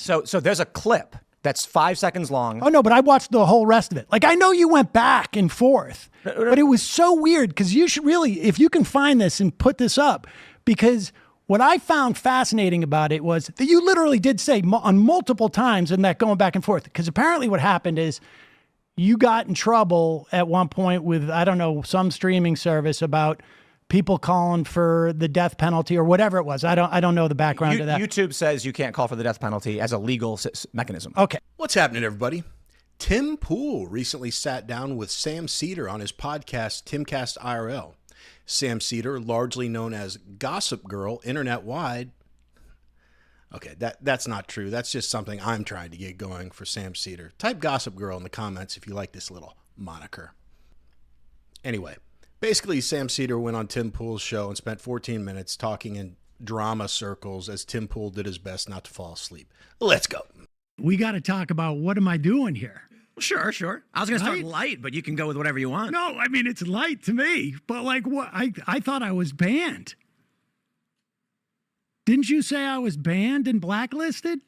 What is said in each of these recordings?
So there's a clip that's 5 seconds long. Oh, no, but I watched the whole rest of it. Like, I know you went back and forth, but it was so weird because you should really, if you can find this and put this up, because what I found fascinating about it was that you literally did say on multiple times in that going back and forth, because apparently what happened is you got in trouble at one point with, I don't know, some streaming service about people calling for the death penalty or whatever it was. I don't know the background to that. YouTube says you can't call for the death penalty as a legal mechanism. Okay. What's happening, everybody? Tim Pool recently sat down with Sam Seder on his podcast, Timcast IRL. Sam Seder, largely known as Gossip Girl internet-wide. Okay, that's not true. That's just something I'm trying to get going for Sam Seder. Type Gossip Girl in the comments if you like this little moniker. Anyway, basically Sam Seder went on Tim Pool's show and spent 14 minutes talking in drama circles as Tim Pool did his best not to fall asleep. Let's go. We got to talk about what am I doing here? Sure, sure. I was going to start light, but you can go with whatever you want. No, I mean, it's light to me, but like what? I thought I was banned. Didn't you say I was banned and blacklisted?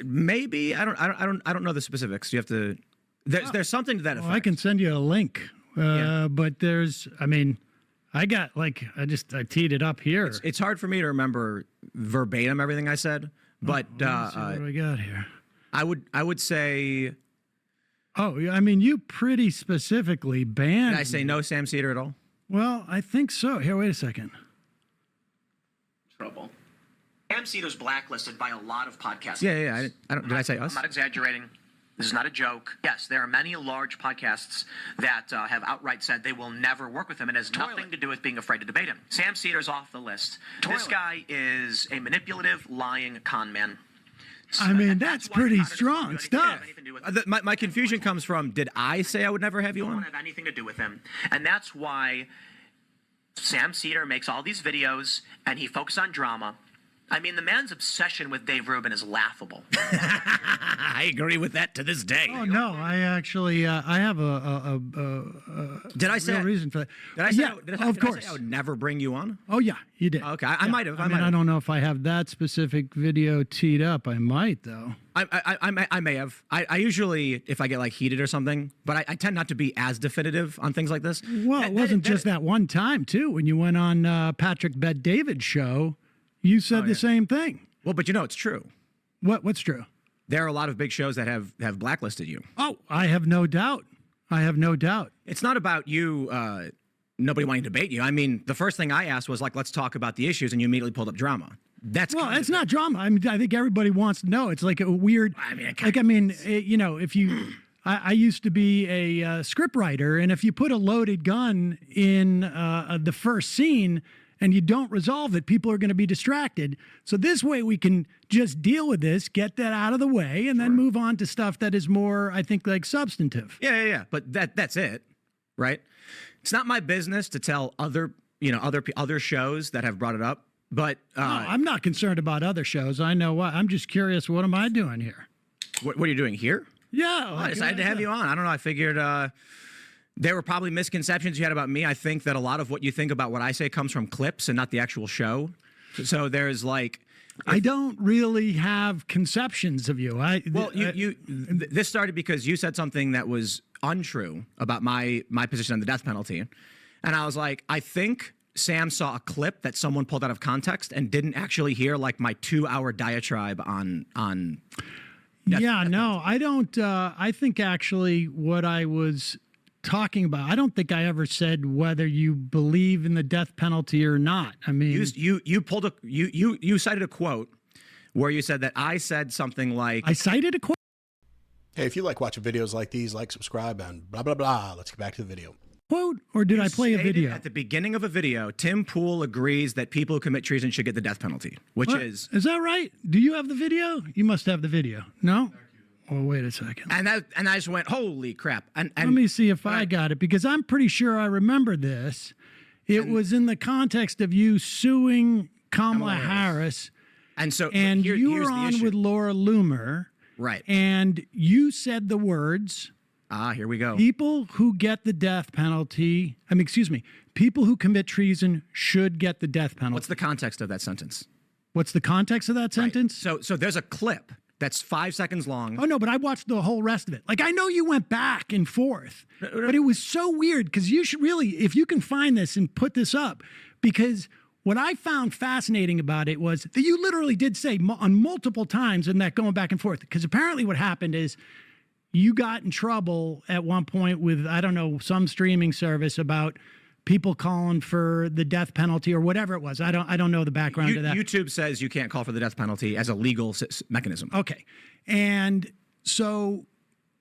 Maybe. I don't know the specifics. You have to, there's something to that effect. I can send you a link. But there's, I mean, I teed it up here. It's hard for me to remember verbatim everything I said, but let's see what do we got here? I would say. Oh, I mean, you pretty specifically banned. Did I say no Sam Seder at all? Well, I think so. Here, wait a second. Trouble. Sam Seder's blacklisted by a lot of podcasts. Yeah. Did I say us? I'm not exaggerating. This is not a joke. Yes, there are many large podcasts that have outright said they will never work with him, and has nothing to do with being afraid to debate him. Sam Seder's off the list. This guy is a manipulative, lying con man. I mean, that's pretty strong stuff. My confusion comes from, did I say I would never have you on? Don't have anything to do with him. And that's why Sam Seder makes all these videos, and he focuses on drama. I mean, the man's obsession with Dave Rubin is laughable. I agree with that to this day. Oh no, I actually I have a did I say real reason for that? Of course. I would never bring you on. Oh yeah, you did. Okay, I might have. I don't know if I have that specific video teed up. I might though. I may have. I usually, if I get like heated or something, but I tend not to be as definitive on things like this. Well, it wasn't just that one time too. When you went on Patrick Bet-David's show, you said the same thing. Well, but you know it's true. What's true? There are a lot of big shows that have blacklisted you. Oh, I have no doubt. It's not about you, nobody wanting to debate you. I mean, the first thing I asked was like, let's talk about the issues, and you immediately pulled up drama. It's not drama. I mean, I think everybody wants to know. It's like a weird, you know, if you, I used to be a script writer, and if you put a loaded gun in the first scene and you don't resolve it, people are going to be distracted. So this way we can just deal with this, get that out of the way, and then move on to stuff that is more, I think, like substantive. Yeah. But that's it, right? It's not my business to tell other shows that have brought it up. But no, I'm not concerned about other shows. I know what. I'm just curious. What am I doing here? What are you doing here? Yeah, I decided to have you on. I don't know. I figured there were probably misconceptions you had about me. I think that a lot of what you think about what I say comes from clips and not the actual show. So there's like, I don't really have conceptions of you. This started because you said something that was untrue about my position on the death penalty, and I was like, I think Sam saw a clip that someone pulled out of context and didn't actually hear like my 2-hour diatribe on. Yeah, no, I don't. I think actually what I was talking about, I don't think I ever said whether you believe in the death penalty or not. I mean, you cited a quote where you said that I said something like, I cited a quote. Hey, if you like watching videos like these, like, subscribe, and blah, blah, blah. Let's get back to the video. Quote, or did I play a video? At the beginning of a video, Tim Pool agrees that people who commit treason should get the death penalty, which is that right? Do you have the video? You must have the video. No? Oh, wait a second. And I just went, holy crap. And let me see if I got it, because I'm pretty sure I remember this. It was in the context of you suing Kamala Harris. And so you were on with Laura Loomer. Right. And you said the words, here we go. People who get the death penalty, people who commit treason should get the death penalty. What's the context of that sentence? What's the context of that sentence? Right. So there's a clip that's 5 seconds long. Oh, no, but I watched the whole rest of it. Like, I know you went back and forth, but it was so weird because you should really, if you can find this and put this up, because what I found fascinating about it was that you literally did say on multiple times in that going back and forth, because apparently what happened is you got in trouble at one point with, I don't know, some streaming service about people calling for the death penalty or whatever it was. I don't know the background of that. YouTube says you can't call for the death penalty as a legal mechanism. Okay. And so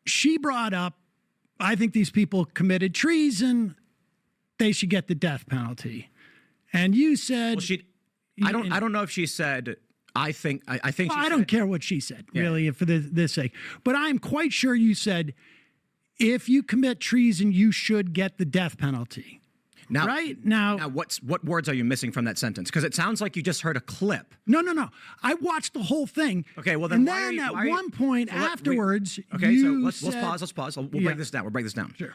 she brought up, I think these people committed treason. They should get the death penalty. And you said, well, I don't know if she said, I think well, she I said, don't care what she said, really, for this sake. But I'm quite sure you said, if you commit treason, you should get the death penalty. Now, right now, what words are you missing from that sentence? Because it sounds like you just heard a clip. No. I watched the whole thing. Okay, well then, and then at one point afterwards, okay, you so let's pause. We'll break this down. We'll break this down. Sure.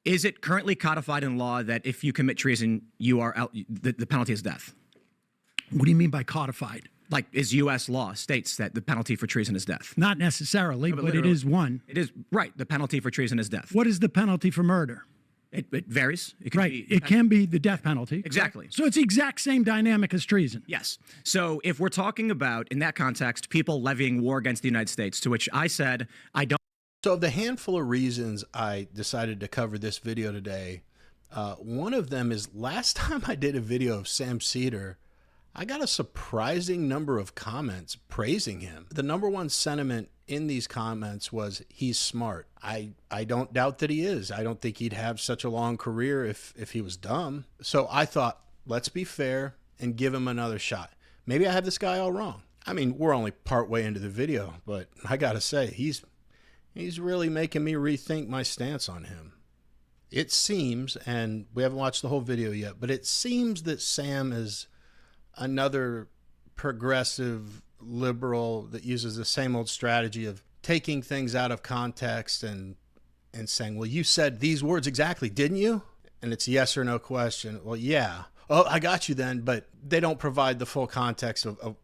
Is it currently codified in law that if you commit treason, you are out, the penalty is death? What do you mean by codified? Like, is U.S. law states that the penalty for treason is death? Not necessarily, but it is one. It is, right. The penalty for treason is death. What is the penalty for murder? It varies. It can Right. It can be the death penalty. Exactly. So it's the exact same dynamic as treason. Yes. So if we're talking about, in that context, people levying war against the United States, to which I said, I don't. So of the handful of reasons I decided to cover this video today, one of them is last time I did a video of Sam Seder, I got a surprising number of comments praising him. The number one sentiment in these comments was he's smart. I don't doubt that he is. I don't think he'd have such a long career if he was dumb. So I thought, let's be fair and give him another shot. Maybe I have this guy all wrong. I mean, we're only part way into the video, but I gotta say, he's really making me rethink my stance on him. It seems, and we haven't watched the whole video yet, but it seems that Sam is another progressive liberal that uses the same old strategy of taking things out of context and saying, well, you said these words exactly, didn't you? And it's a yes or no question. Well, yeah. Oh, I got you then, but they don't provide the full context of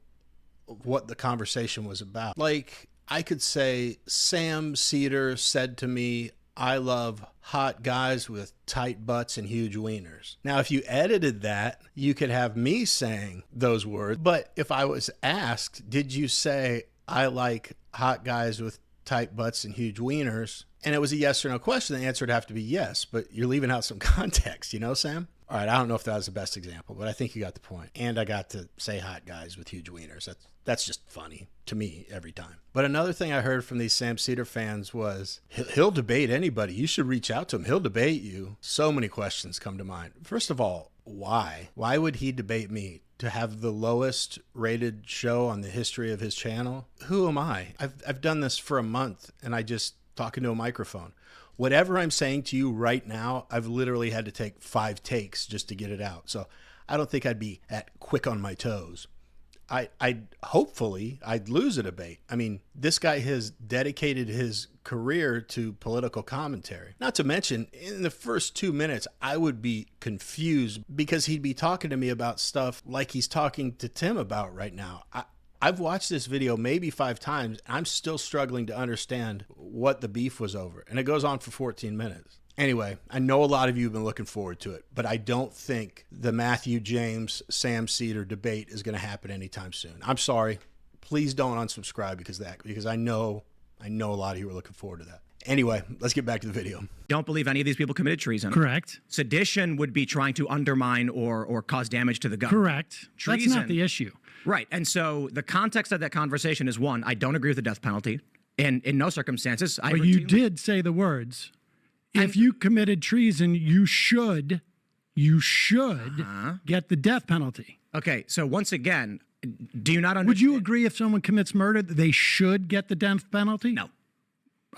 what the conversation was about. Like, I could say, Sam Seder said to me, I love hot guys with tight butts and huge wieners. Now, if you edited that, you could have me saying those words. But if I was asked, did you say, I like hot guys with tight butts and huge wieners? And it was a yes or no question, the answer would have to be yes. But you're leaving out some context, you know, Sam? All right, I don't know if that was the best example, but I think you got the point. And I got to say hot guys with huge wieners. That's just funny to me every time. But another thing I heard from these Sam Seder fans was, he'll debate anybody. You should reach out to him. He'll debate you. So many questions come to mind. First of all, why? Why would he debate me? To have the lowest rated show on the history of his channel? Who am I? I've done this for a month and I just talk into a microphone. Whatever I'm saying to you right now, I've literally had to take 5 takes just to get it out. So I don't think I'd be at quick on my toes. Hopefully I'd lose a debate. I mean, this guy has dedicated his career to political commentary. Not to mention, in the first 2 minutes, I would be confused because he'd be talking to me about stuff like he's talking to Tim about right now. I've watched this video maybe 5 times. I'm still struggling to understand what the beef was over. And it goes on for 14 minutes. Anyway, I know a lot of you have been looking forward to it, but I don't think the Matthew James, Sam Seder debate is going to happen anytime soon. I'm sorry. Please don't unsubscribe because I know a lot of you are looking forward to that. Anyway, let's get back to the video. Don't believe any of these people committed treason. Correct. Sedition would be trying to undermine or cause damage to the government. Correct. Treason. That's not the issue. Right. And so the context of that conversation is, one, I don't agree with the death penalty. And in no circumstances. But you did say the words. If you committed treason, you should get the death penalty. Okay, so once again, do you not understand? Would you agree if someone commits murder, that they should get the death penalty? No.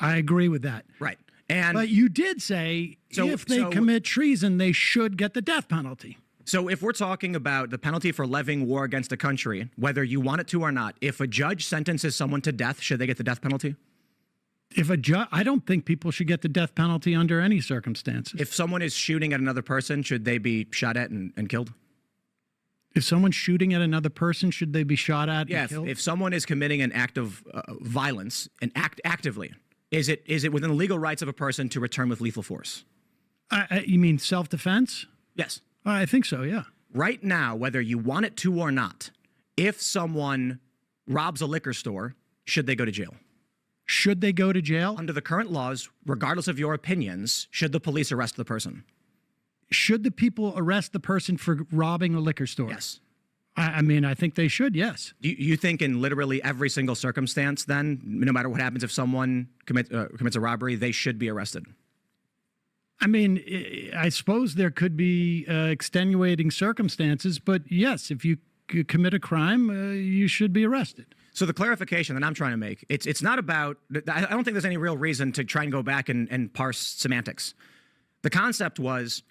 I agree with that. Right. But you did say if they commit treason, they should get the death penalty. So if we're talking about the penalty for levying war against a country, whether you want it to or not, if a judge sentences someone to death, should they get the death penalty? If a judge, I don't think people should get the death penalty under any circumstances. If someone is shooting at another person, should they be shot at and killed? If someone's shooting at another person, should they be shot at Yeah, and killed? if someone is committing an act of violence and actively, is it within the legal rights of a person to return with lethal force? You mean self-defense? Yes. I think so, yeah. Right now, whether you want it to or not, if someone robs a liquor store, should they go to jail? Should they go to jail? Under the current laws, regardless of your opinions, should the police arrest the person? Should the people arrest the person for robbing a liquor store? Yes. I mean, I think they should, yes. You think in literally every single circumstance, then, no matter what happens, if someone commits a robbery, they should be arrested? I mean, I suppose there could be extenuating circumstances, but yes, if you commit a crime, you should be arrested. So the clarification that I'm trying to make, it's not about, I don't think there's any real reason to try and go back and parse semantics. The concept was,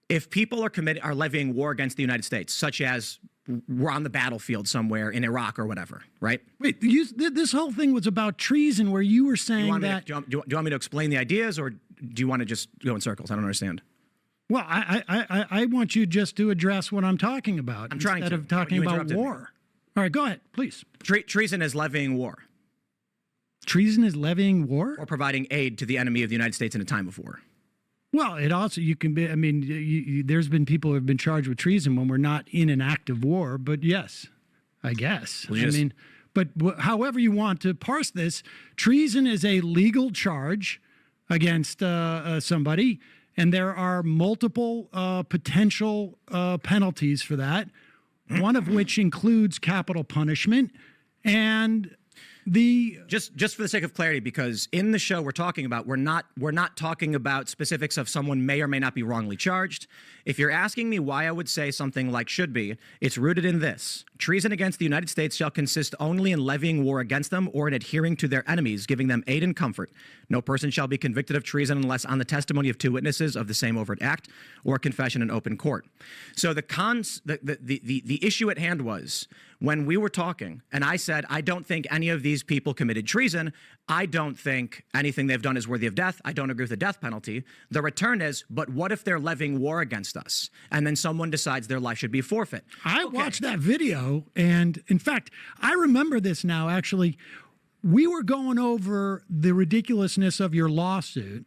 if people are levying war against the United States, such as we're on the battlefield somewhere in Iraq or whatever, right? Wait, this whole thing was about treason, where you were saying that... Do you want me to explain the ideas, or do you want to just go in circles? I don't understand. Well, I want you just to address what I'm talking about. I'm trying to. Instead of talking You about interrupted me. war. All right, go ahead, please. Treason is levying war Treason is levying war? or providing aid to the enemy of the United States in a time of war. Well, it also, you can be, I mean, there's been people who have been charged with treason when we're not in an active war, but yes, I guess. Well, I mean, but however you want to parse this, treason is a legal charge against somebody, and there are multiple potential penalties for that, one of which includes capital punishment. And just for the sake of clarity, because in the show we're talking about, we're not talking about specifics of someone may or may not be wrongly charged. If you're asking me why I would say something like should be, it's rooted in this: treason against the United States shall consist only in levying war against them or in adhering to their enemies, giving them aid and comfort. No person shall be convicted of treason unless on the testimony of two witnesses of the same overt act or confession in open court. So the issue at hand was, when we were talking and I said, I don't think any of these people committed treason, I don't think anything they've done is worthy of death, I don't agree with the death penalty, the return is, but what if they're levying war against us? And then someone decides their life should be forfeit. I watched that video, and in fact, I remember this now, actually. We were going over the ridiculousness of your lawsuit,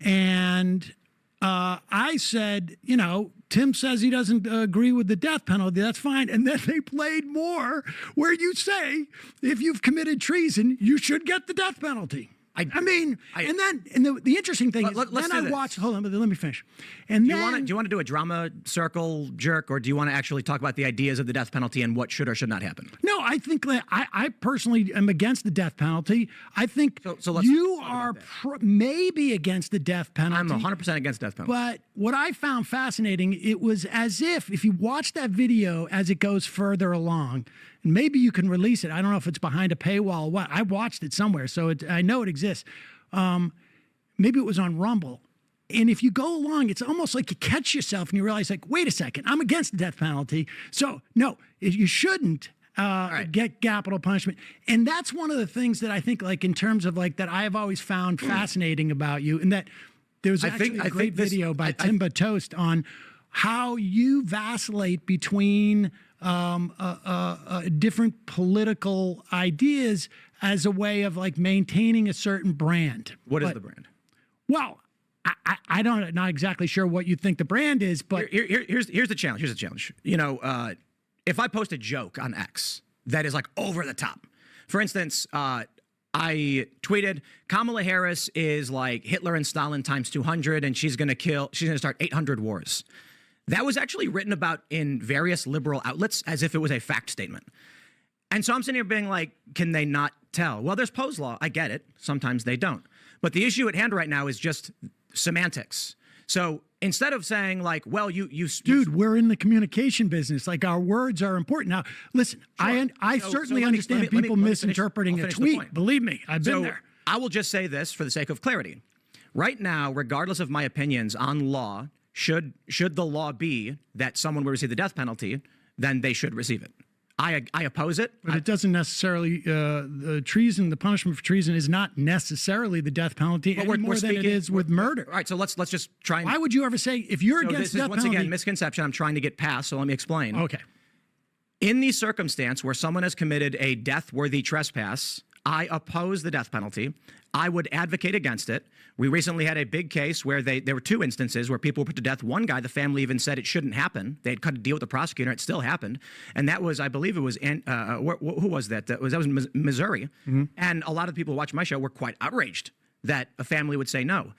and I said, you know, Tim says he doesn't agree with the death penalty. That's fine. And then they played more where you say, if you've committed treason, you should get the death penalty. I mean, and the interesting thing is, then I watched, hold on, let me finish. And do you want to do a drama circle jerk, or do you want to actually talk about the ideas of the death penalty and what should or should not happen? No, I think that I personally am against the death penalty. I think you are maybe against the death penalty. I'm 100% against death penalty. But what I found fascinating, it was as if you watch that video as it goes further along, and maybe you can release it. I don't know if it's behind a paywall or what. I watched it somewhere, so I know it exists. Maybe it was on Rumble. And if you go along, it's almost like you catch yourself and you realize, like, wait a second, I'm against the death penalty. So, no, you shouldn't get capital punishment. And that's one of the things that I think, like, in terms of, like, that I have always found fascinating about you, and that there was actually a great video by Timba Toast on how you vacillate between different political ideas as a way of, like, maintaining a certain brand. What is the brand? Well, I don't, not exactly sure what you think the brand is, but here's the challenge. Here's the challenge. You know, if I post a joke on X that is like over the top, for instance, I tweeted Kamala Harris is like Hitler and Stalin times 200, and she's gonna start 800 wars. That was actually written about in various liberal outlets as if it was a fact statement. And so I'm sitting here being like, can they not tell? Well, there's Poe's law. I get it. Sometimes they don't. But the issue at hand right now is just semantics. So instead of saying, like, well, dude, we're in the communication business. Like, our words are important. Now, listen, sure. I certainly understand people misinterpreting a tweet. Believe me, I've been there. I will just say this for the sake of clarity. Right now, regardless of my opinions on law, should the law be that someone will receive the death penalty, then they should receive it. I oppose it. But it doesn't necessarily, treason, the punishment for treason is not necessarily the death penalty any more than it is with murder. All right, so let's just try and... Why would you ever say, if you're against death penalty... Once again, misconception I'm trying to get past, so let me explain. Okay. In the circumstance where someone has committed a death-worthy trespass, I oppose the death penalty. I would advocate against it. We recently had a big case where there were 2 instances where people were put to death. One guy, the family even said it shouldn't happen. They had cut a deal with the prosecutor. It still happened. And that was, I believe it was, who was that? That was Missouri. And a lot of people who watch my show were quite outraged that a family would say no.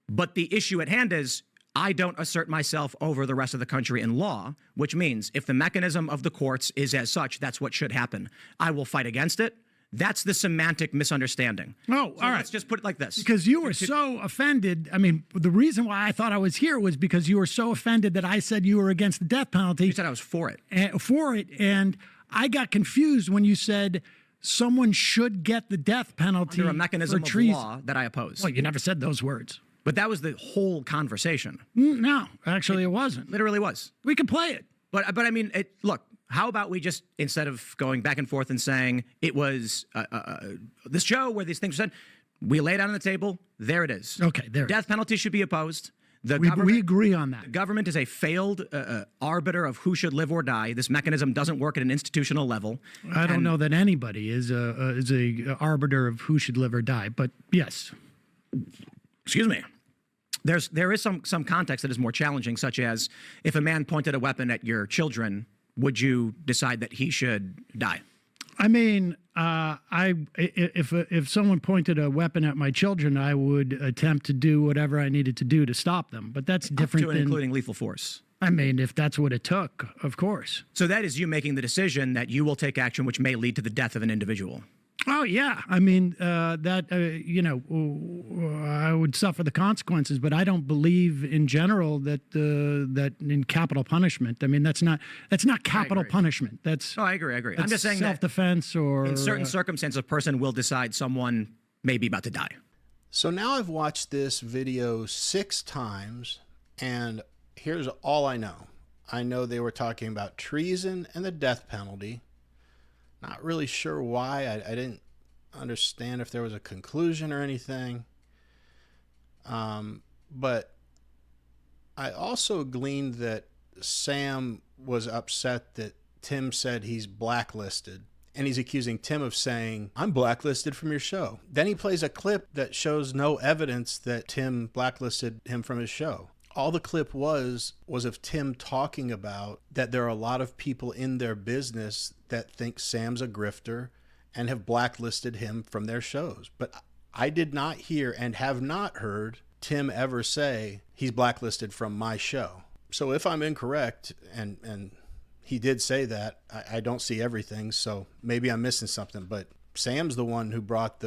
But the issue at hand is, I don't assert myself over the rest of the country in law, which means if the mechanism of the courts is as such, that's what should happen. I will fight against it. That's the semantic misunderstanding. Oh, So all right. let's just put it like this. Because you were so offended. I mean, the reason why I thought I was here was because you were so offended that I said you were against the death penalty. You said I was for it. And I got confused when you said someone should get the death penalty Under a mechanism for of treason. law that I oppose. Well, you never said those words. But that was the whole conversation. No, actually, it wasn't. Literally was. We can play it. But I mean, look, how about we just, instead of going back and forth and saying it was this show where these things were said, we lay it out on the table, there it is. Okay, there it Death penalty should be opposed. We agree on that. The government is a failed arbiter of who should live or die. This mechanism doesn't work at an institutional level. I don't know that anybody is a arbiter of who should live or die, but yes. Excuse me. There is some context that is more challenging, such as if a man pointed a weapon at your would you decide that he should die? I mean, if someone pointed a weapon at my children, I would attempt to do whatever I needed to do to stop them. But that's different Up to and than, including lethal force. I mean, if that's what it took, of course. So that is you making the decision that you will take action which may lead to the death of an individual. Oh, yeah. I mean, I would suffer the consequences, but I don't believe in general that in capital punishment. I mean, that's not capital punishment. That's I agree. that's I'm just saying that self-defense or in certain circumstances, a person will decide someone may be about to die. So now I've watched this video 6 times, and here's all I know. I know they were talking about treason and the death penalty. Not really sure why. I didn't understand if there was a conclusion or anything. But I also gleaned that Sam was upset that Tim said he's blacklisted. And he's accusing Tim of saying, I'm blacklisted from your show. Then he plays a clip that shows no evidence that Tim blacklisted him from his show. All the clip was of Tim talking about that there are a lot of people in their business that think Sam's a grifter and have blacklisted him from their shows. But I did not hear and have not heard Tim ever say he's blacklisted from my show. So if I'm incorrect, and he did say that, I don't see everything, so maybe I'm missing something. But Sam's the one who brought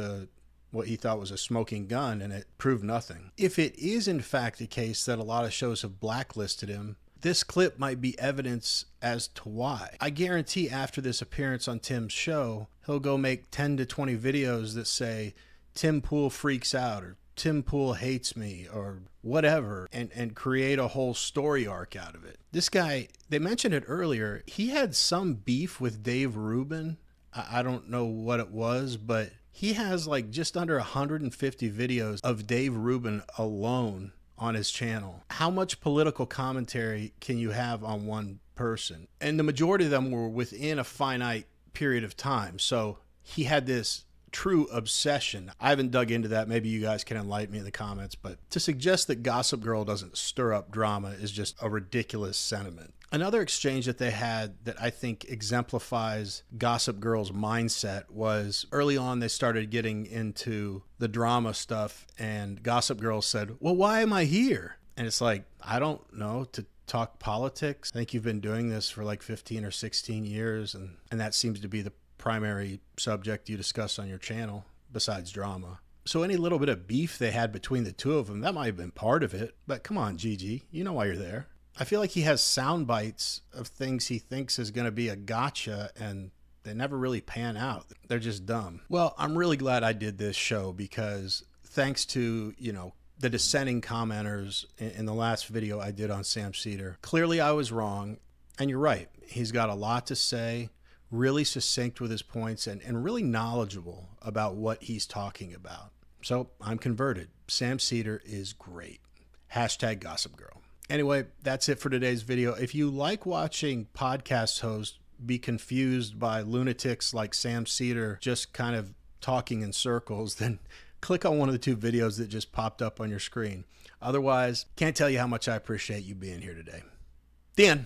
what he thought was a smoking gun, and it proved nothing. If it is in fact the case that a lot of shows have blacklisted him, this clip might be evidence as to why. I guarantee after this appearance on Tim's show, he'll go make 10 to 20 videos that say, Tim Pool freaks out, or Tim Pool hates me, or whatever, and create a whole story arc out of it. This guy, they mentioned it earlier, he had some beef with Dave Rubin. I don't know what it was, but he has like just under 150 videos of Dave Rubin alone on his channel. How much political commentary can you have on one person? And the majority of them were within a finite period of time. So he had this true obsession. I haven't dug into that. Maybe you guys can enlighten me in the comments, but to suggest that Gossip Girl doesn't stir up drama is just a ridiculous sentiment. Another exchange that they had that I think exemplifies Gossip Girl's mindset was early on they started getting into the drama stuff, and Gossip Girl said, well, why am I here? And it's like, I don't know, to talk politics. I think you've been doing this for like 15 or 16 years, and that seems to be the primary subject you discuss on your channel besides drama. So any little bit of beef they had between the two of them, that might have been part of it. But come on, Gigi, you know why you're there. I feel like he has sound bites of things he thinks is going to be a gotcha, and they never really pan out. They're just dumb. Well, I'm really glad I did this show because thanks to, the dissenting commenters in the last video I did on Sam Seder, clearly I was wrong. And you're right. He's got a lot to say, really succinct with his points, and really knowledgeable about what he's talking about. So I'm converted. Sam Seder is great. #Gossip Girl. Anyway, that's it for today's video. If you like watching podcast hosts be confused by lunatics like Sam Seder just kind of talking in circles, then click on one of the 2 videos that just popped up on your screen. Otherwise, can't tell you how much I appreciate you being here today. The end.